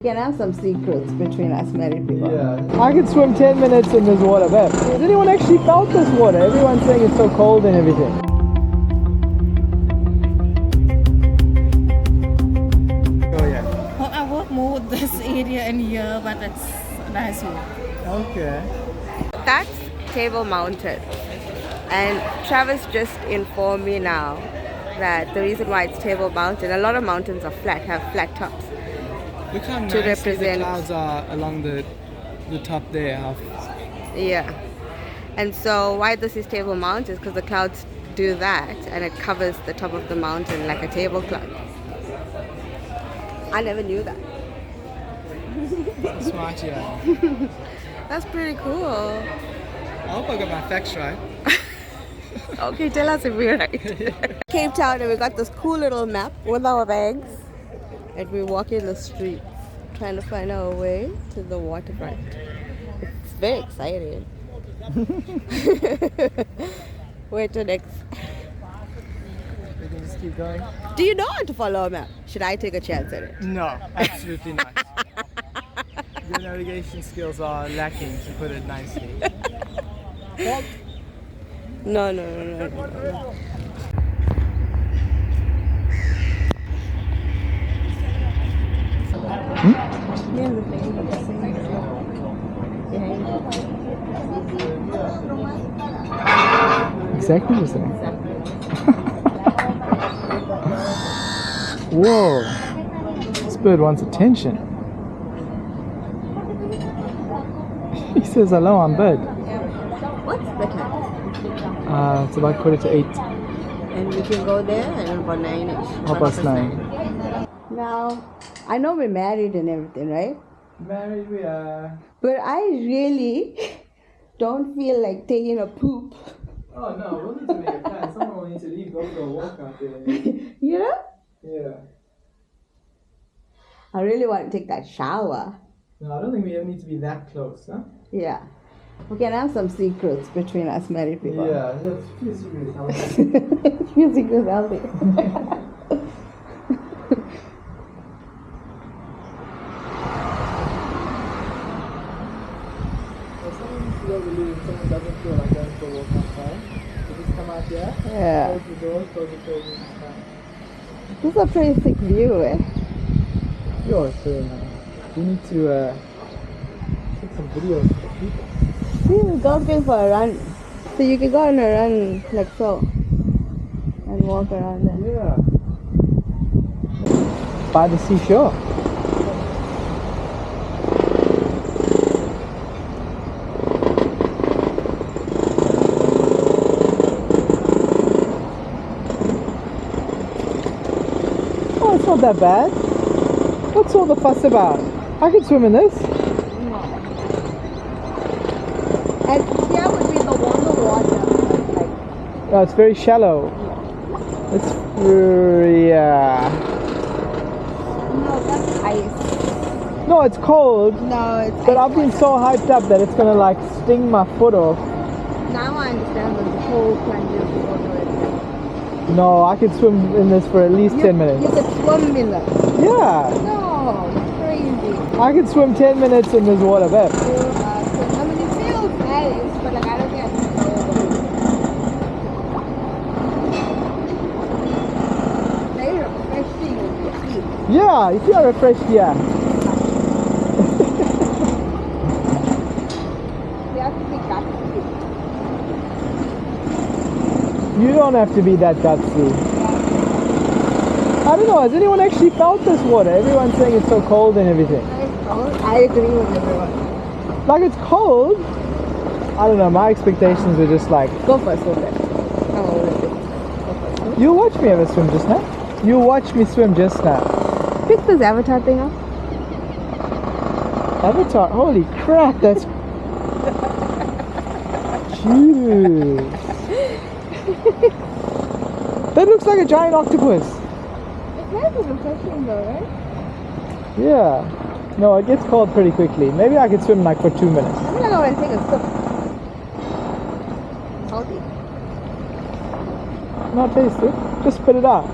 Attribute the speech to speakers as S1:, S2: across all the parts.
S1: We can have some secrets between us married people.
S2: Yeah. I could swim 10 minutes in this water, babe. Has anyone actually felt this water? Everyone's saying it's so cold and everything. Oh yeah.
S3: Well, I would move this area in here, but it's a nice one.
S2: Okay.
S1: That's Table Mountain. And Travis just informed me now that the reason why it's Table Mountain, a lot of mountains are flat, have flat tops.
S2: Look how
S1: To
S2: nice the
S1: represent-
S2: clouds are along the top there.
S1: Yeah. And so why this is Table Mountain is because the clouds do that and it covers the top of the mountain like a tablecloth. I never knew that.
S2: Smart, yeah.
S1: That's pretty cool.
S2: I hope I got my facts right.
S1: Okay, tell us if we're right. Cape Town, and we got this cool little map with our bags. And we're walking the streets trying to find our way to the waterfront. It's very exciting. Where to next?
S2: We can just keep going.
S1: Do you know how to follow a map? Should I take a chance at it?
S2: No, absolutely not. Your navigation skills are lacking, to put it nicely. What?
S1: No.
S2: Exactly the same. Whoa. This bird wants attention. He says, hello, I'm bird.
S1: What's the time?
S2: It's about 7:45.
S1: And we can go there and about 9-ish.
S2: 9:30.
S1: Now, I know we're married and everything, right?
S2: Married we are.
S1: But I really don't feel like taking a poop.
S2: Oh no, we'll need to make a plan. Someone will need to leave, go for a walk out there.
S1: You know?
S2: Yeah.
S1: I really want to take that shower.
S2: No, I don't think we ever need to be that close, huh?
S1: Yeah. We can have some secrets between us married people.
S2: Yeah, that's few secrets.
S1: Few secrets healthy.
S2: Someone doesn't feel like going for a walk outside. You just come out here,
S1: Yeah.
S2: close the doors, close the doors, and come.
S1: This is a pretty thick view, eh?
S2: You're so nice. We need to take some videos for the people.
S1: See, the girl's going for a run. So you can go on a run like so. And walk around there.
S2: Yeah. By the seashore. Oh, it's not that bad. What's all the fuss about? I can swim in this.
S1: And here would be the water. Like,
S2: Oh, it's very shallow. It's yeah.
S1: no, that's ice.
S2: No, it's cold.
S1: No, it's
S2: But
S1: ice
S2: I've been
S1: water.
S2: so hyped up that it's gonna like sting my foot off.
S1: Now I understand the whole plunge of the water.
S2: No, I could swim in this for at least 10 minutes.
S1: You could swim in that.
S2: Yeah,
S1: No, that's crazy.
S2: I could swim 10 minutes in this water, babe.
S1: I mean, it feels nice, but like, I don't think I can go over it. Very refreshing in your feet.
S2: Yeah, you feel refreshed, yeah.
S1: You have to be gutsy.
S2: You don't have to be that gutsy. I don't know, has anyone actually felt this water? Everyone's saying it's so cold and everything.
S1: I agree with everyone.
S2: Like, it's cold. I don't know, my expectations were just like,
S1: Go for a swim then. I'm over it. Go for a swim.
S2: you watch me have a swim just now. You watch me swim just now.
S1: Pick this avatar thing up.
S2: Avatar, holy crap, that's... Jeez. That looks like a giant octopus.
S1: It's nice and refreshing though, right?
S2: Yeah. No, it gets cold pretty quickly. Maybe I could swim like for 2 minutes.
S1: I'm gonna go and take a sip. Salty.
S2: Not taste it. Just spit it out.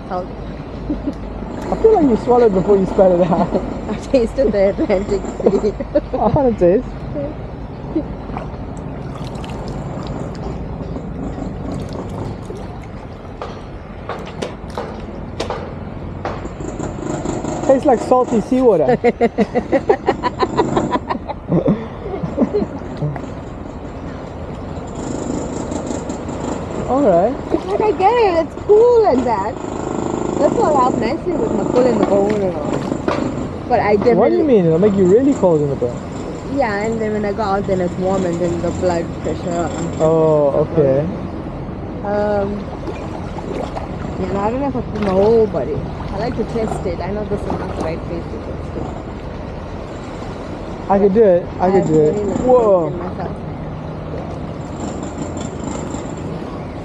S1: Salty.
S2: I feel like you swallowed before you spat it out.
S1: I tasted the Atlantic Sea.
S2: I want to taste. Tastes like salty seawater. Alright.
S1: Like I get it, it's cool and that. That's all help nicely with my pull in the bone and all. But I definitely.
S2: What do you mean? It'll make you really cold in the bone.
S1: Yeah, and then when I go out, then it's warm and then the blood pressure.
S2: Oh, okay.
S1: Yeah, no, I don't know if I put my whole body. I like to test it. I know this is not the right place to test it.
S2: I could do it. I could do it. Whoa.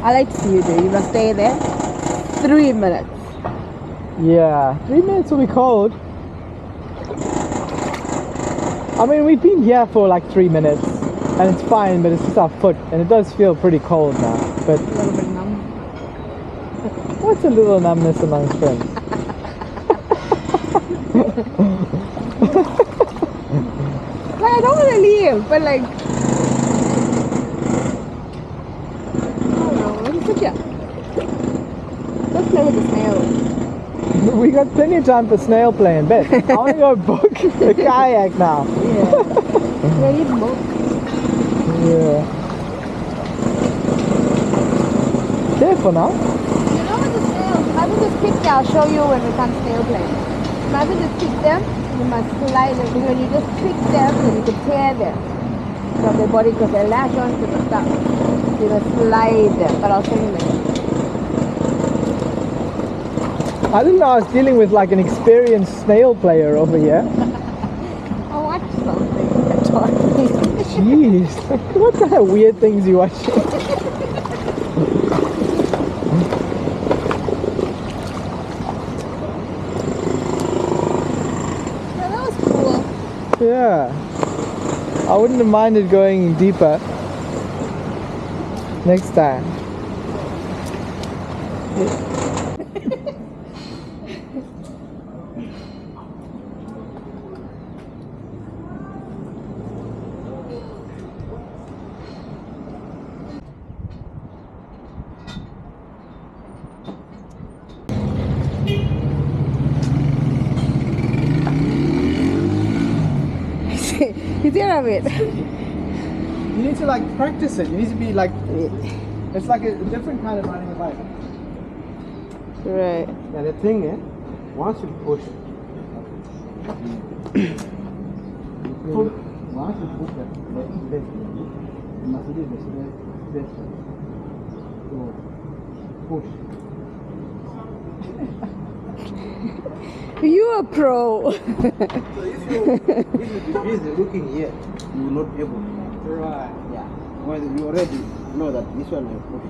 S1: I like to see you do. You must stay there 3 minutes.
S2: Yeah, 3 minutes will be cold. I mean, we've been here for like 3 minutes and it's fine, but it's just our foot and it does feel pretty cold now. But
S1: A little bit numb.
S2: what's a little numbness amongst friends?
S1: But I don't want to leave, but like, I don't know, let me sit here. Let's play with the snail.
S2: We got plenty of time for snail play in bed. I want to go book the kayak now.
S1: Yeah. Yeah, you both.
S2: Yeah. Careful now.
S1: You know with the snails, imagine just pick them, I'll show you when we come snail playing. Imagine just pick them, you must slide them, because when you just pick them, then you can tear them from their body because they latch onto the stuff. You must slide them, but I'll show you later.
S2: I didn't know I was dealing with like an experienced snail player over here.
S1: I watched something that taught me.
S2: Jeez, what kind of weird things you watching?
S1: Yeah, that was cool.
S2: Yeah, I wouldn't have minded going deeper next time.
S1: You see what I mean?
S2: You need to like practice it. You need to be like, it's like a different kind of riding a bike.
S1: Right.
S4: Yeah, the thing is, once you push, once you push that, you must do this. So, push.
S1: You a pro.
S4: So if you be busy looking here, you will not be able to.
S2: Right.
S4: Yeah. Well, you already know that this one I push.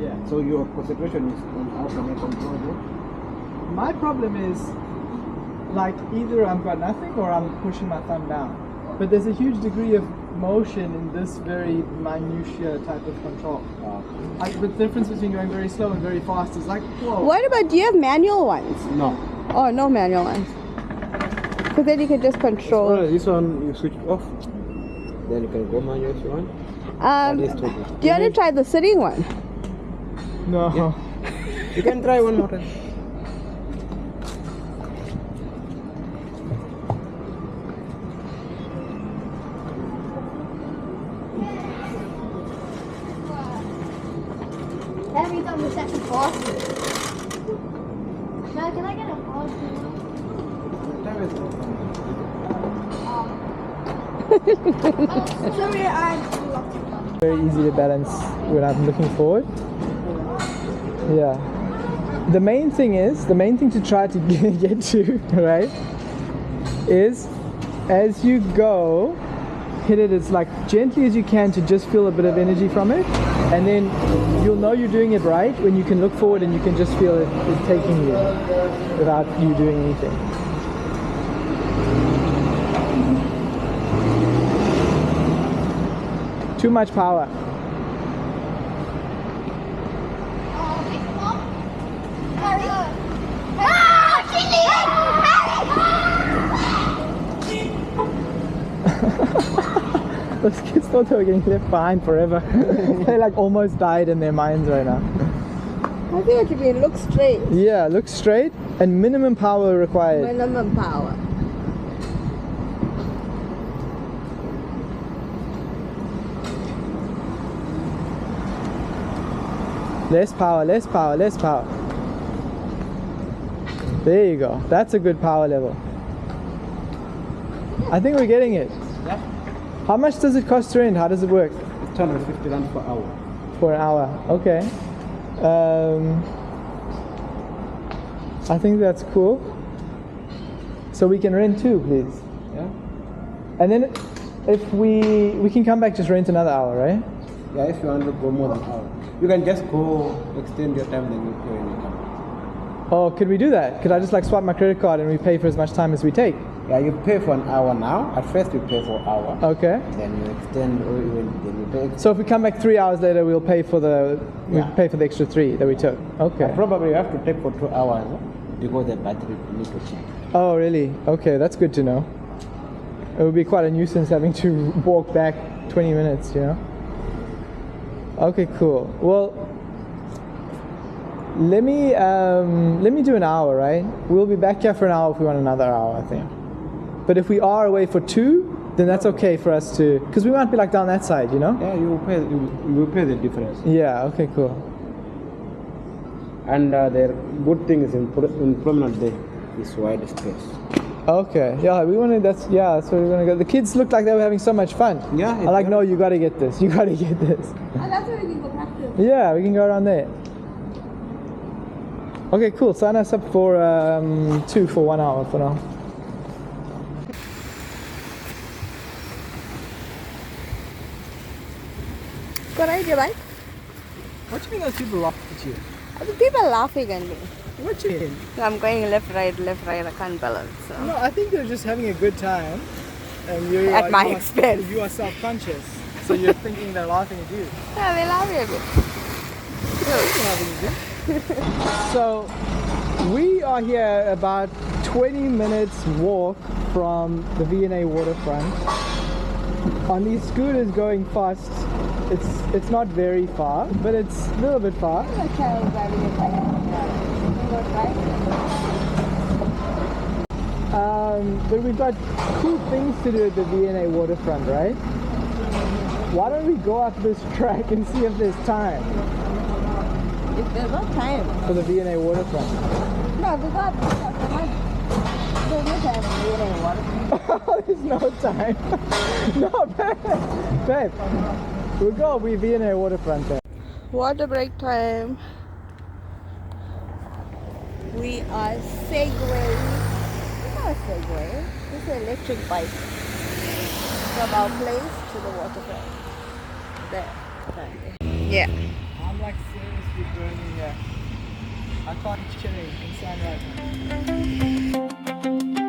S2: Yeah.
S4: So your concentration is on how can I control it.
S2: My problem is like either I've got nothing or I'm pushing my thumb down. But there's a huge degree of motion in this very minutiae type of control. Like the difference between going very slow and very fast is like, whoa.
S1: What about, do you have manual ones?
S4: No.
S1: Oh, no manual ones. Because then you can just control.
S4: Well, this one you switch off, then you can go manual if you want.
S1: Do you want to try the sitting one?
S2: No.
S4: Yeah. You can try one more time.
S5: Have you done the second part? No, can I get a part? Sorry, I lost it.
S2: Very easy to balance when I'm looking forward. Yeah. The main thing to try to get to, right, is as you go, hit it as like gently as you can to just feel a bit of energy from it, and then you'll know you're doing it right when you can look forward and you can just feel it taking you without you doing anything. Too much power.
S5: Ah, chili!
S2: Those kids thought they were getting left behind forever. They like almost died in their minds right now.
S1: I think what you mean, look straight.
S2: Yeah, look straight and minimum power required.
S1: Minimum power.
S2: Less power, less power, less power. There you go. That's a good power level. I think we're getting it.
S4: Yeah.
S2: How much does it cost to rent? How does it work?
S4: It's 250 rand per hour.
S2: For an hour. Okay. I think that's cool. So we can rent two, please.
S4: Yeah.
S2: And then if we can come back, just rent another hour, right?
S4: Yeah, if you want to go more than an hour. You can just go extend your time, then you pay when you come.
S2: Oh, could we do that? Could I just like swipe my credit card and we pay for as much time as we take?
S4: Yeah, you pay for an hour now. At first you pay for an hour.
S2: Okay.
S4: Then you extend or then you pay.
S2: So if we come back 3 hours later, we'll pay for the
S4: Yeah.
S2: we pay for the extra 3 that we took. Okay.
S4: Probably you have to take for 2 hours because the battery need to change.
S2: Oh, really? Okay, that's good to know. It would be quite a nuisance having to walk back 20 minutes, you know? Okay, cool. Well, let me do an hour, right? We'll be back here for an hour if we want another hour, I think. But if we are away for 2, then that's okay for us to, because we might be like down that side, you know?
S4: Yeah, you will pay the difference.
S2: Yeah, okay, cool.
S4: And the good thing is in promenade day is wide space.
S2: Okay, yeah, we wanted that's so we're gonna go. The kids looked like they were having so much fun.
S4: Yeah,
S2: I'm like, no, you gotta get this. You gotta get this.
S5: And that's where we can go practice.
S2: Yeah, we can go around there. Okay, cool. Sign us up for 2 for 1 hour for now.
S1: Good idea, right?
S2: What do you mean those people laughed at you?
S1: The people are laughing at me.
S2: What do you mean?
S1: I'm going left, right. I can't balance. So.
S2: No, I think they're just having a good time, and
S1: At my expense.
S2: You are self-conscious, so you're thinking they're laughing at you.
S1: Yeah, they're laughing at me.
S2: So we are here about 20 minutes walk from the V&A Waterfront. On these scooters going fast, it's not very far, but it's a little bit far. But we've got cool things to do at the V&A Waterfront, right? Why don't we go up this track and see if there's time
S1: If there's no time.
S2: for the V&A Waterfront?
S1: No, because there's no time for you in water.
S2: There's no time. No, babe. We'll go with V&A Waterfront there.
S1: Water break time. We are segwaying. It's not a segway. It's an electric bike from our place to the waterfront. There. Yeah.
S2: I'm like seriously burning here. I can't chill in sunlight.